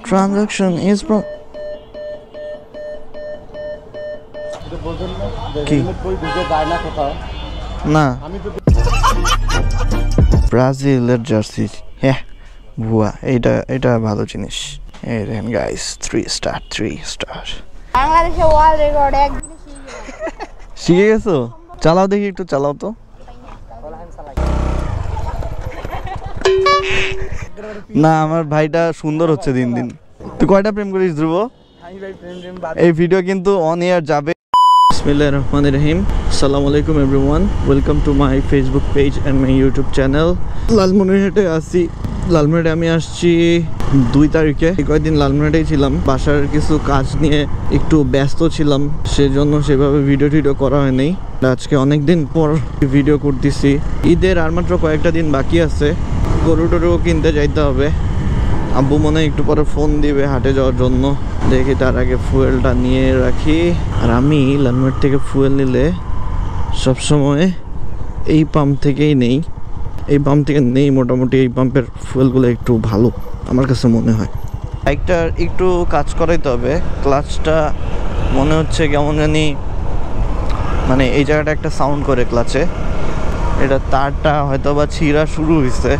Transaction is কি না ব্রাজিলের জার্সি হ্যাঁ ভুয়া এটা ভালো জিনিস এই দেখেন গাইস 3 স্টার বাংলাদেশে ওয়ার্ল্ড রেকর্ড একদিনে শিখে গেছো চালাও দেখি একটু চালাও তো না আমার ভাইটা সুন্দর হচ্ছে দিন দিন তুই কয়টা প্রেম করিস ধ্রুব এই ভিডিও কিন্তু অন এয়ার যাবে বিসমিল্লাহির রহমানির রহিম আসসালামু আলাইকুম everyone welcome to my Facebook page and my YouTube channel লালমনিরহাটে আছি লালমনিরহাটে আমি আসছি 2 তারিখে কয়েকদিন লালমনিরহাটেই ছিলাম বাসার কিছু কাজ নিয়ে একটু ব্যস্ত ছিলাম সেজন্য সেভাবে ভিডিও করা হয়নি আজকে অনেক দিন পর ভিডিও করতেছি ঈদের আর মাত্র কয়েকটা দিন বাকি আছে গরু টরু কিনতে যাইতে হবে আব্বু মনে একটু পরে ফোন দিবে হাটে যাওয়ার জন্য দেখি তার আগে ফুয়েলটা নিয়ে রাখি আর আমি লালমনিরহাট থেকে ফুয়েল নিলে সবসময় এই পাম্প থেকেই নেই এই পাম্প থেকে নেই মোটামুটি এই পাম্পের ফুয়েলগুলো একটু ভালো আমার কাছে মনে হয় বাইকটার একটু কাজ করাইতে হবে ক্লাচটা মনে হচ্ছে কেমন জানি মানে এই জায়গাটা একটা সাউন্ড করে ক্লাচে এটা তারটা হয়তো বা ছিঁড়া শুরু হয়েছে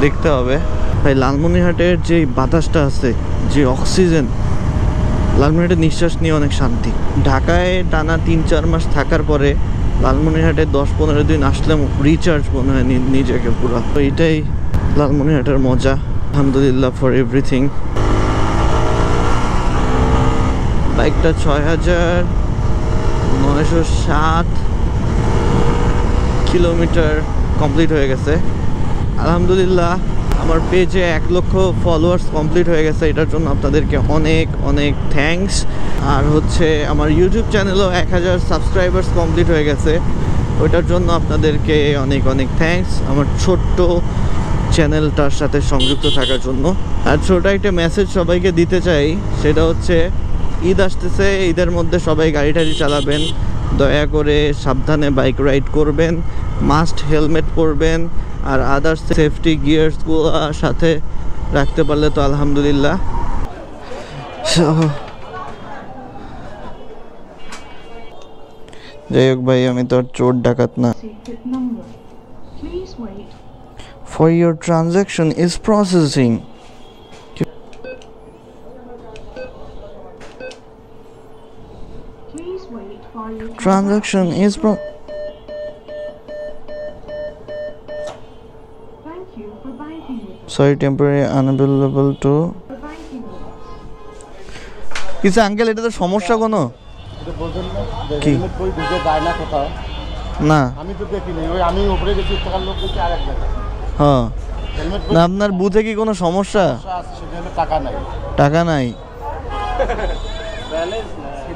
দেখতে হবে ভাই লালমনিরহাটের যে বাতাসটা আছে যে অক্সিজেন লালমনিরহাটে নিঃশ্বাস নিয়ে অনেক শান্তি ঢাকায় টানা 3-4 মাস থাকার পরে লালমনিরহাটে 10-15 দিন আসলে রিচার্জ মনে হয় নিজেকে পুরো তো এইটাই লালমনিরহাটের মজা আলহামদুলিল্লাহ ফর এভরিথিং বাইকটা 6,907 কিলোমিটার কমপ্লিট হয়ে গেছে আলহামদুলিল্লাহ আমার পেজে 1 লক্ষ ফলোয়ার্স কমপ্লিট হয়ে গেছে এটার জন্য আপনাদেরকে অনেক থ্যাঙ্কস আর হচ্ছে আমার ইউটিউব চ্যানেলও 1000 সাবস্ক্রাইবার্স কমপ্লিট হয়ে গেছে ওইটার জন্য আপনাদেরকে অনেক থ্যাঙ্কস আমার ছোট্ট চ্যানেলটার সাথে সংযুক্ত থাকার জন্য আর ছোট একটা মেসেজ সবাইকে দিতে চাই সেটা হচ্ছে ঈদ আসতেছে ঈদের মধ্যে সবাই গাড়ি টাড়ি চালাবেন দয়া করে সাবধানে বাইক রাইড করবেন মাস্ট হেলমেট পরবেন আর আদার্স সেফটি গিয়ার্সগুলো সাথে রাখতে পারলে তো আলহামদুলিল্লাহ যাই হোক ভাই আমি তো আর চোর ডাকাত না For your transaction is processing transaction is sorry temporary unavailable to কিছু আঙ্কেল এটা তো সমস্যা কোনো কি না আমি তো দেখিনি ওই আমি উপরে গেছি তখন লোক বলছে আরেক জায়গা হ্যাঁ না আপনার বুথে কি কোনো সমস্যা সেখানে টাকা নাই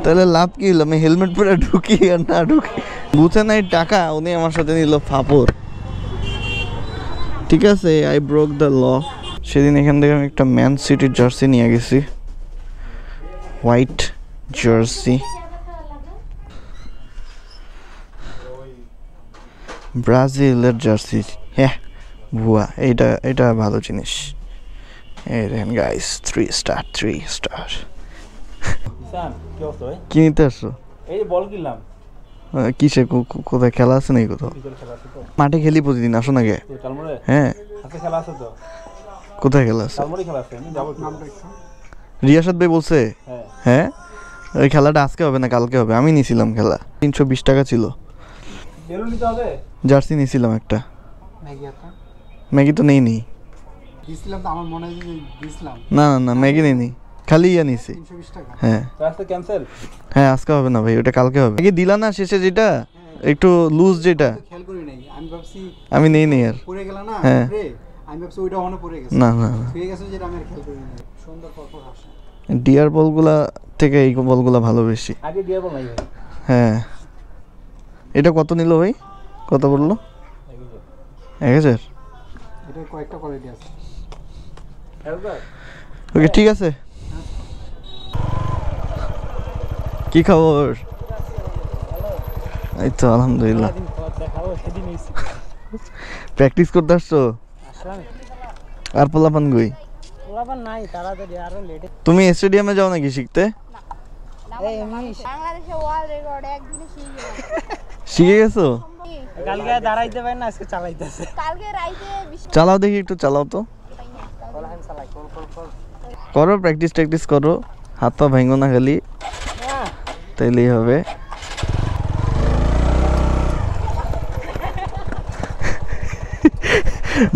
তাহলে লাভ কি হলো আমি হেলমেট পরে ঢুকি আর না ঢুকি বুথে নাই টাকা উনি আমার সাথে নিল ফাপড় ঠিক আছে আই ব্রোক দ্য ল সেদিন এখান থেকে আমি একটা ম্যান সিটির জার্সি নিয়ে গেছি হোয়াইট জার্সি ব্রাজিলের জার্সি হ্যাঁ ভুয়া এটা ভালো জিনিস এই দেখেন গাইস 3 স্টার কি নিতে আসছো এই যে বল কিনলাম কিসে কোথায় খেলা আছে নাকি কোথাও মাঠে খেলি প্রতিদিন আসো না গে হ্যাঁ খেলা আছে তো কোথায় খেলা আছে খেলা আছে আমি যাবো রিয়াসাদ ভাই বলছে হ্যাঁ ওই খেলাটা আজকে হবে না কালকে হবে আমি নিয়েছিলাম খেলা 320 টাকা ছিল জার্সি নিয়েছিলাম একটা ম্যাগি তো নেই না ম্যাগি নেই খালি ইয়া নিছি হ্যাঁ আজকে হবে না ভাই ওটা কালকে হবে ম্যাগি দিলা না শেষে যেটা একটু লুজ যেটা আমি নেই আর হ্যাঁ না ডিয়ার বলগুলা থেকে এই বলগুলা ভালো বেশি হ্যাঁ এটা কত নিল ভাই কত বললো 1000 ওকে ঠিক আছে কি খবর এই তো আলহামদুলিল্লাহ প্র্যাকটিস করতে আসছো আর পোলাপান গই পোলাপান নাই তাড়াতাড়ি আরো লেটে তুমি স্টেডিয়ামে যাও নাকি শিখতে? বাংলাদেশে ওয়ার্ল্ড রেকর্ড একদিনে শিখে গেছো? কালকে দাঁড়াইতে পারেন না আজকে চালাইতেছে কালকে রাইতে চালাও দেখি, একটু চালাও তো। করো, প্র্যাকটিস করো, হাত পা ভাঙো না খালি, তাইলেই হবে।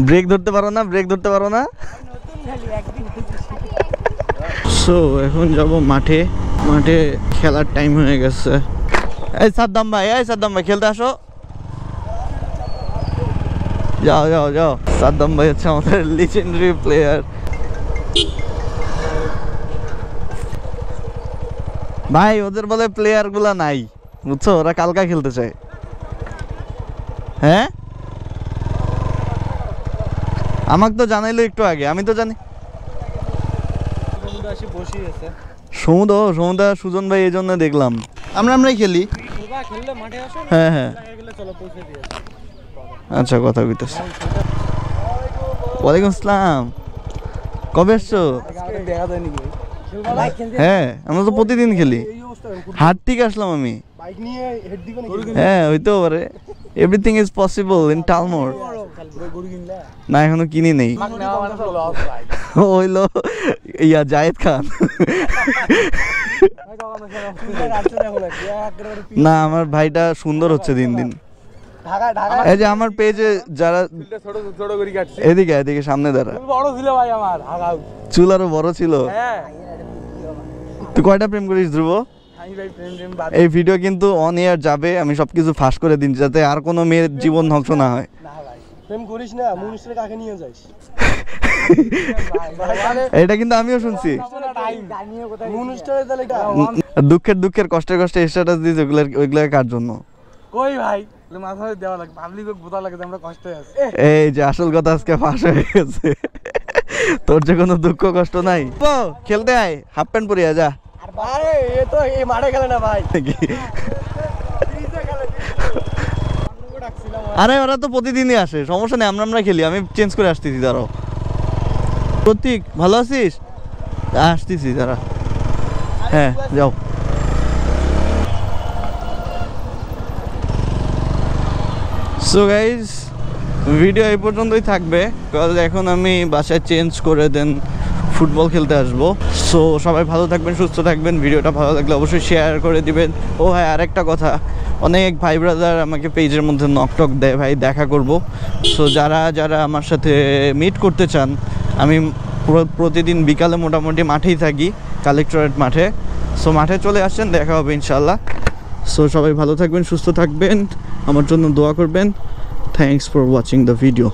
ব্রেক ধরতে পারো না? সো এখন যাব মাঠে খেলার টাইম হয়ে গেছে। এই সাদ্দাম ভাই খেলতে আসো। যাও সাদ্দাম ভাই হচ্ছে আমাদের লিজেন্ডারি প্লেয়ার। ভাই ওদের বলে প্লেয়ার গুলা নাই, বুঝছো, ওরা কালকা খেলতে চায়। হ্যাঁ, আমাকে তো জানাইলো একটু আগে, আমি তো জানি। সমুদা সুজন ভাই এই জন্য দেখলাম আমরাই খেলি। হ্যাঁ আচ্ছা, কথা কইতেছে। ওয়ালাইকুম আসসালাম, কবে আসছো? হ্যাঁ, আমরা তো প্রতিদিন খেলি। হাট থেকে আসলাম আমি। হ্যাঁ, হইতেও পারে। এভরিথিং ইজ পসিবল ইন টালমোর। না, এখনো কিনি নেই। হইলো ইয়া জায়েদ খান। না, আমার ভাইটা সুন্দর হচ্ছে দিন দিন। এই যে আমার পেজে যারা এদিকে সামনে দাঁড়া, চুল আরো বড় ছিল। তুই কয়টা প্রেম করিস ধ্রুব? এই ভিডিও কিন্তু অন এয়ার যাবে, আমি সবকিছু ফাঁস করে দিন যাতে আর কোনো মেয়ের জীবন ধ্বংস না হয়। এটা কিন্তু আমিও শুনছি। দুঃখের কষ্টের স্ট্যাটাস দিয়েছে, ওইগুলা কার জন্য? এই যে আসল কথা আজকে ফাঁস হয়ে গেছে। তোর যে কোনো দুঃখ কষ্ট নাই, খেলতে আয়, হাফ প্যান্ট পরিয়া যা। আরে ওরা তো প্রতিদিনই আসে, সমস্যা নেই, আমরা খেলি। আমি চেঞ্জ করে আসতেছি, দাঁড়াও। প্রতীক, ভালো আছিস? আসতেছি, দাঁড়া। হ্যাঁ, যাও। সো গাইজ, ভিডিও এই পর্যন্তই থাকবে, কারণ এখন আমি বাসায় চেঞ্জ করে দেন ফুটবল খেলতে আসবো। সো সবাই ভালো থাকবেন, সুস্থ থাকবেন। ভিডিওটা ভালো লাগলে অবশ্যই শেয়ার করে দিবেন। ও হ্যাঁ, আরেকটা কথা, অনেক ভাই ব্রাদার আমাকে পেজের মধ্যে নকটক দেয়, ভাই দেখা করব। সো যারা আমার সাথে মিট করতে চান, আমি প্রতিদিন বিকালে মোটামুটি মাঠেই থাকি, কালেক্টরেট মাঠে। সো মাঠে চলে আসছেন, দেখা হবে ইনশাল্লাহ। সো সবাই ভালো থাকবেন, সুস্থ থাকবেন, আমার জন্য দোয়া করবেন। Thanks for watching the video.